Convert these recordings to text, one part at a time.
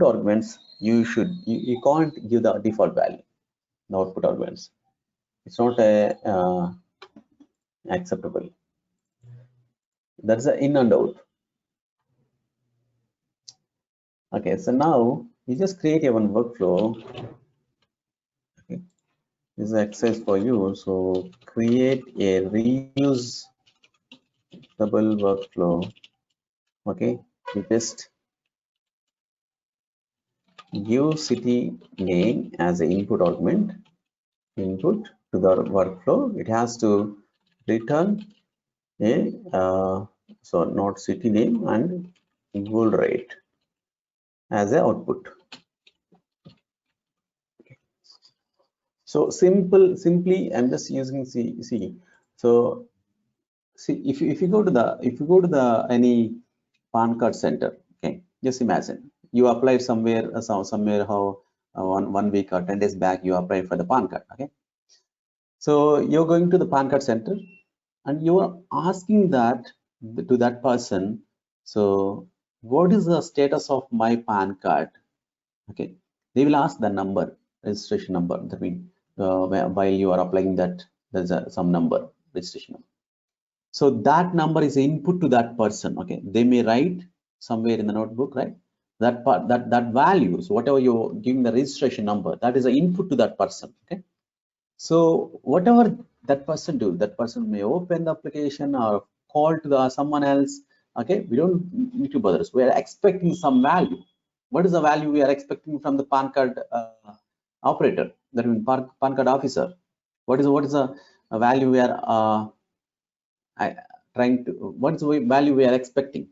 output arguments, you can't give the default value, the output arguments. It's not acceptable. That's the in and out. Okay, so now you just create a one workflow. Okay, this is an exercise for you. So create a reusable workflow. Okay, you just give city name as an input argument. Input to the workflow, it has to return a so not city name and goal rate as a output. So simply I'm just using C. So see, if you go to the any PAN card center, okay, just imagine you applied somewhere how 1 week or 10 days back you applied for the PAN card. Okay, so you're going to the PAN card center and you are asking that to that person, so what is the status of my PAN card? Okay, they will ask the number, registration number. That means while you are applying that, there's some number, registration number. So that number is input to that person. Okay, they may write somewhere in the notebook, right? That part, that value, so whatever you're giving the registration number, that is an input to that person. Okay, so whatever that person do, that person may open the application or call to someone else. Okay, we don't need to bother us. We are expecting some value. What is the value we are expecting from the PAN card operator, that means PAN card officer? What is the value we are trying to? What is the value we are expecting?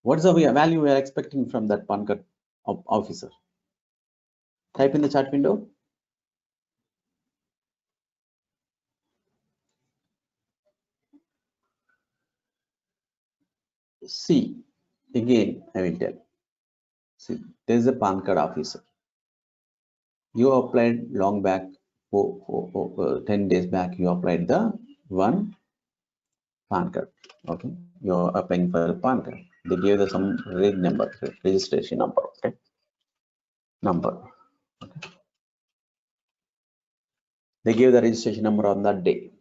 What is the value we are expecting from that PAN card officer? Type in the chat window. See, again I will tell. See, there is a PAN card officer. You applied long back, 10 days back, you applied the one PAN card. Okay, you're applying for the PAN card. They gave the some reg number, registration number. Okay, number. Okay. They gave the registration number on that day.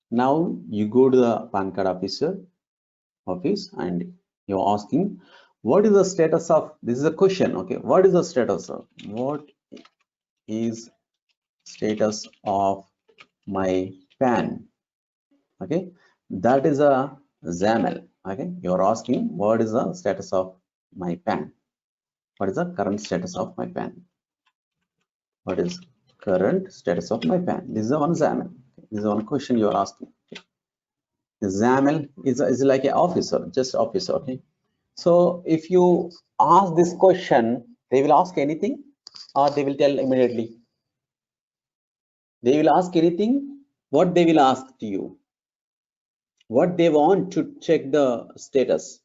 Now you go to the PAN card office and you're asking, what is the status of, this is a question. Okay, what is the status of, what is status of my PAN? Okay, that is a XAML. Okay, you're asking what is the status of my PAN? What is the current status of my PAN? What is current status of my PAN? This is the one XAML. This is one question you are asking. Okay. The XAML is like an officer, just officer. Okay, so if you ask this question, they will ask anything or they will tell immediately? They will ask anything. What they will ask to you? What they want to check the status?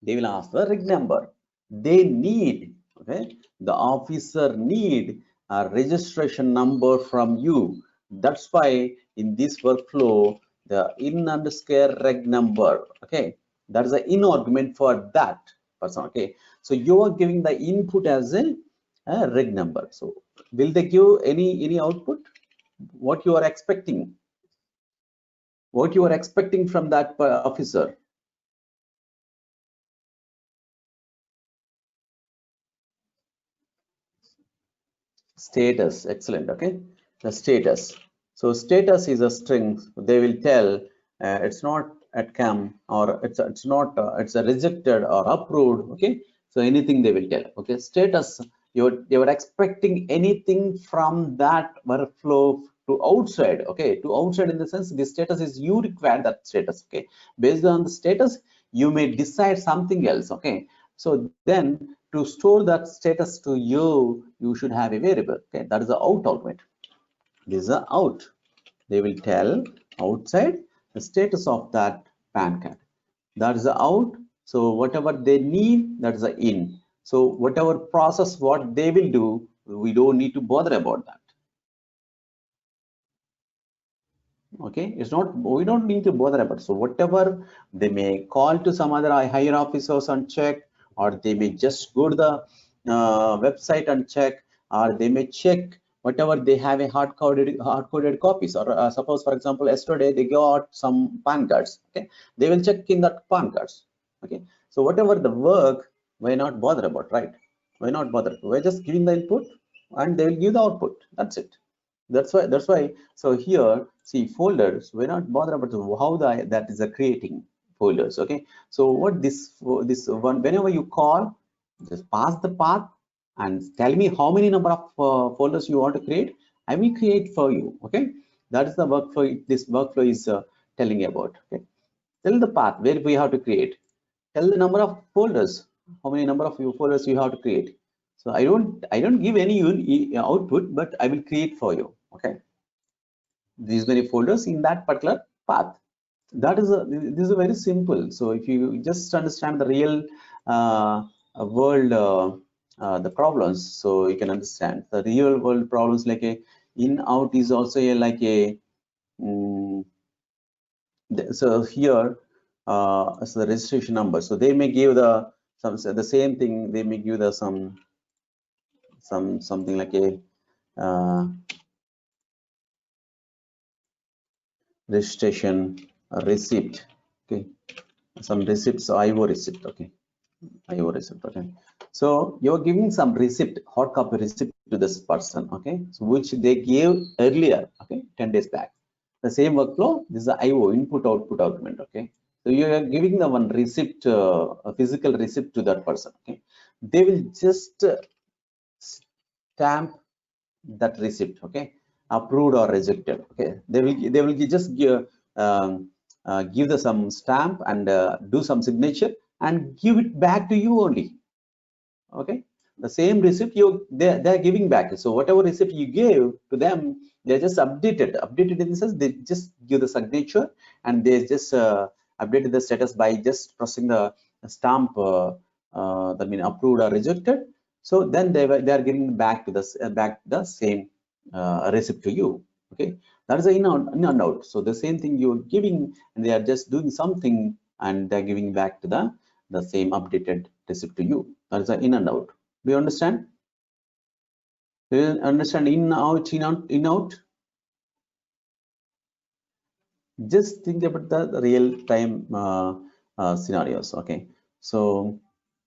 They will ask the rig number. They need, okay, the officer need a registration number from you. That's why in this workflow, the in underscore reg number, okay, that is the in argument for that person. Okay, so you are giving the input as a reg number. So will they give any output? What you are expecting? What you are expecting from that officer? Status, excellent. Okay, the status. So status is a string. They will tell it's not at CAM or it's not it's a rejected or approved. Okay, so anything they will tell. Okay, status. They were expecting anything from that workflow to outside. Okay, to outside in the sense the status is you require that status. Okay, based on the status you may decide something else. Okay, so then to store that status to you, you should have a variable. Okay, that is the out argument. This is the out. They will tell outside the status of that PAN card. That is the out. So whatever they need, that is the in. So whatever process what they will do, we don't need to bother about that. Okay, it's not, we don't need to bother about. So whatever they may call to some other higher officers and check, or they may just go to the website and check, or they may check whatever they have a hard-coded copies, or suppose for example yesterday they got some PAN cards. Okay, they will check in that PAN cards. Okay, so whatever the work, why not bother about, right? Why not bother? We're just giving the input and they will give the output. That's it. That's why so here see folders, we're not bothered about how that is a creating folders. Okay, so what this one, whenever you call, just pass the path and tell me how many number of folders you want to create. I will create for you. Okay, that is the workflow this workflow is telling about. Okay, tell the path where we have to create, tell the number of folders, how many number of folders you have to create. So I don't give any output, but I will create for you. Okay, these many folders in that particular path. That is this is very simple. So if you just understand the real world the problems, so you can understand the real world problems, like a in out is also a like a so here so the registration number, so they may give the the same thing, they may give the something like a registration receipt. Okay, some receipts, IO receipt. Okay, IO receipt. Okay, so you're giving some receipt, hard copy receipt to this person. Okay, so which they gave earlier. Okay, 10 days back. The same workflow. This is the IO, input output argument. Okay, so you are giving the one receipt, a physical receipt to that person. Okay, they will just stamp that receipt. Okay, approved or rejected. Okay, they will just give the some stamp and do some signature and give it back to you only. Okay, the same receipt they're giving back. So whatever receipt you gave to them, they're just updated in the sense they just give the signature and they just updated the status by just pressing the stamp, that means approved or rejected. So then they are giving back to the same receipt to you. Okay, that is in and out. So the same thing you're giving, and they are just doing something and they're giving back to the same updated receipt to you. That is in and out. Do you understand? Do you understand in out, in out, in out? Just think about the real time scenarios. Okay, so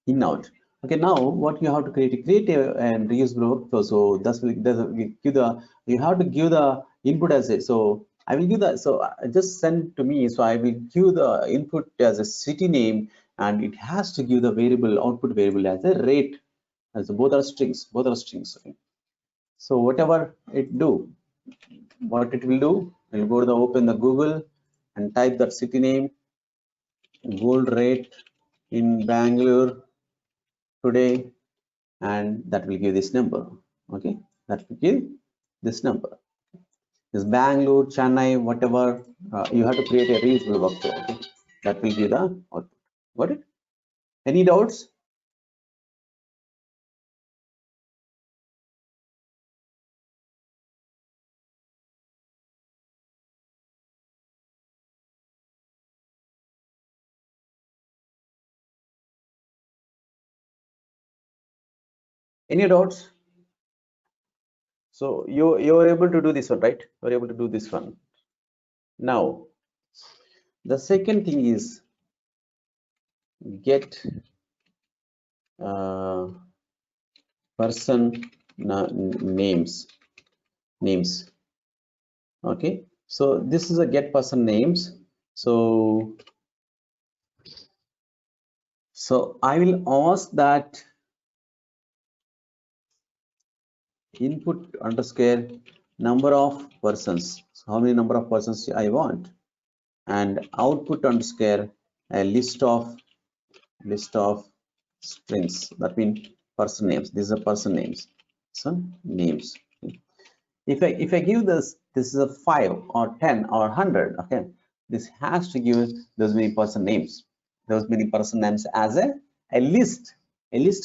in out. Okay, now what you have to create a and reusable workflow. So that's will give the, you have to give the input as a, so I will give the, so just send to me, so I will give the input as a city name and it has to give the variable output variable as a rate, as both are strings. Okay, so whatever it do, what it will do, we'll go to the open the Google and type that city name, gold rate in Bangalore today, and that will give this number. Okay, that will give this number. This Bangalore, Chennai, whatever, you have to create a reusable workflow. Okay, that will give the output. Got it? Any doubts? Any doubts? So you're able to do this one, right? You're able to do this one. Now, the second thing is get person names. Okay, so this is a get person names. So I will ask that input underscore number of persons. So how many number of persons I want, and output underscore a list of strings. That means person names. These are person names. So names. If I give this is a 5 or 10 or 100. Okay, this has to give those many person names. Those many person names as a list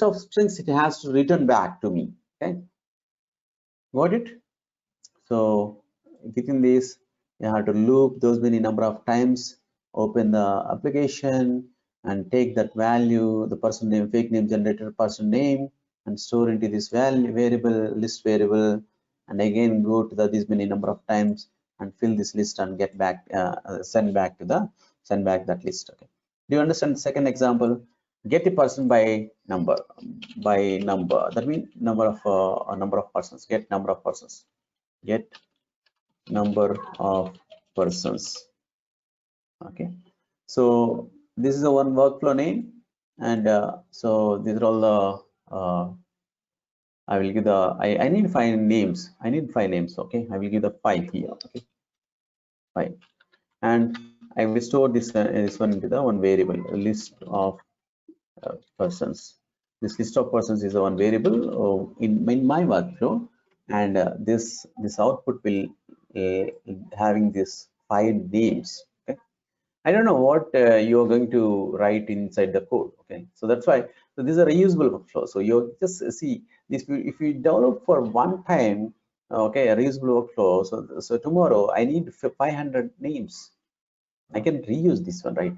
of strings. It has to return back to me. Okay, got it? So within this, you have to loop those many number of times, open the application, and take that value, the person name, fake name generator person name, and store into this value variable, list variable, and again go to this many number of times and fill this list and get back, send back that list. Okay. Do you understand the second example? Get a person by number. That means number of persons. Get number of persons. Get number of persons. Okay. So this is the one workflow name, and so these are all the I will give the I need 5 names. I need 5 names. Okay, I will give the 5 here. Okay, 5, and I will store this one into the one variable, a list of persons. This list of persons is the one variable in my workflow, and this output will having this 5 names. Okay. I don't know what you're going to write inside the code. Okay, so that's why. So this is a reusable workflow. So you just see this. If you develop for one time, okay, a reusable workflow. So tomorrow I need 500 names. I can reuse this one, right?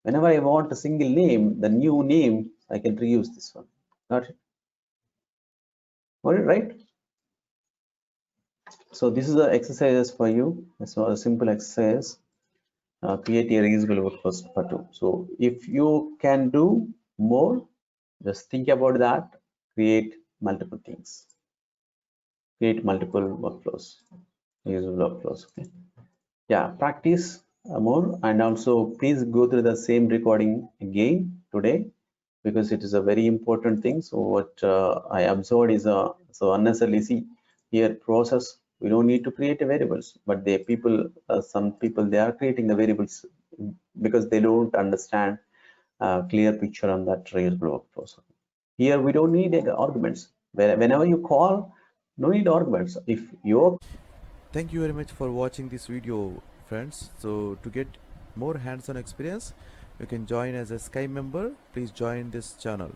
Whenever I want a single name, the new name, I can reuse this one. Got it? Got it, right? So this is the exercises for you. So a simple exercise. Create a reusable workflow for 2. So if you can do more, just think about that. Create multiple things. Create multiple workflows, reusable workflows. Okay. Yeah, practice more, and also please go through the same recording again today, because it is a very important thing. So what I observed is so unnecessarily see here process. We don't need to create a variables, but the people, some people, they are creating the variables because they don't understand clear picture on that reusable workflows. Here we don't need arguments. Whenever you call, no need arguments. If your Thank you very much for watching this video, friends. So to get more hands-on experience, you can join as a Sky member. Please join this channel.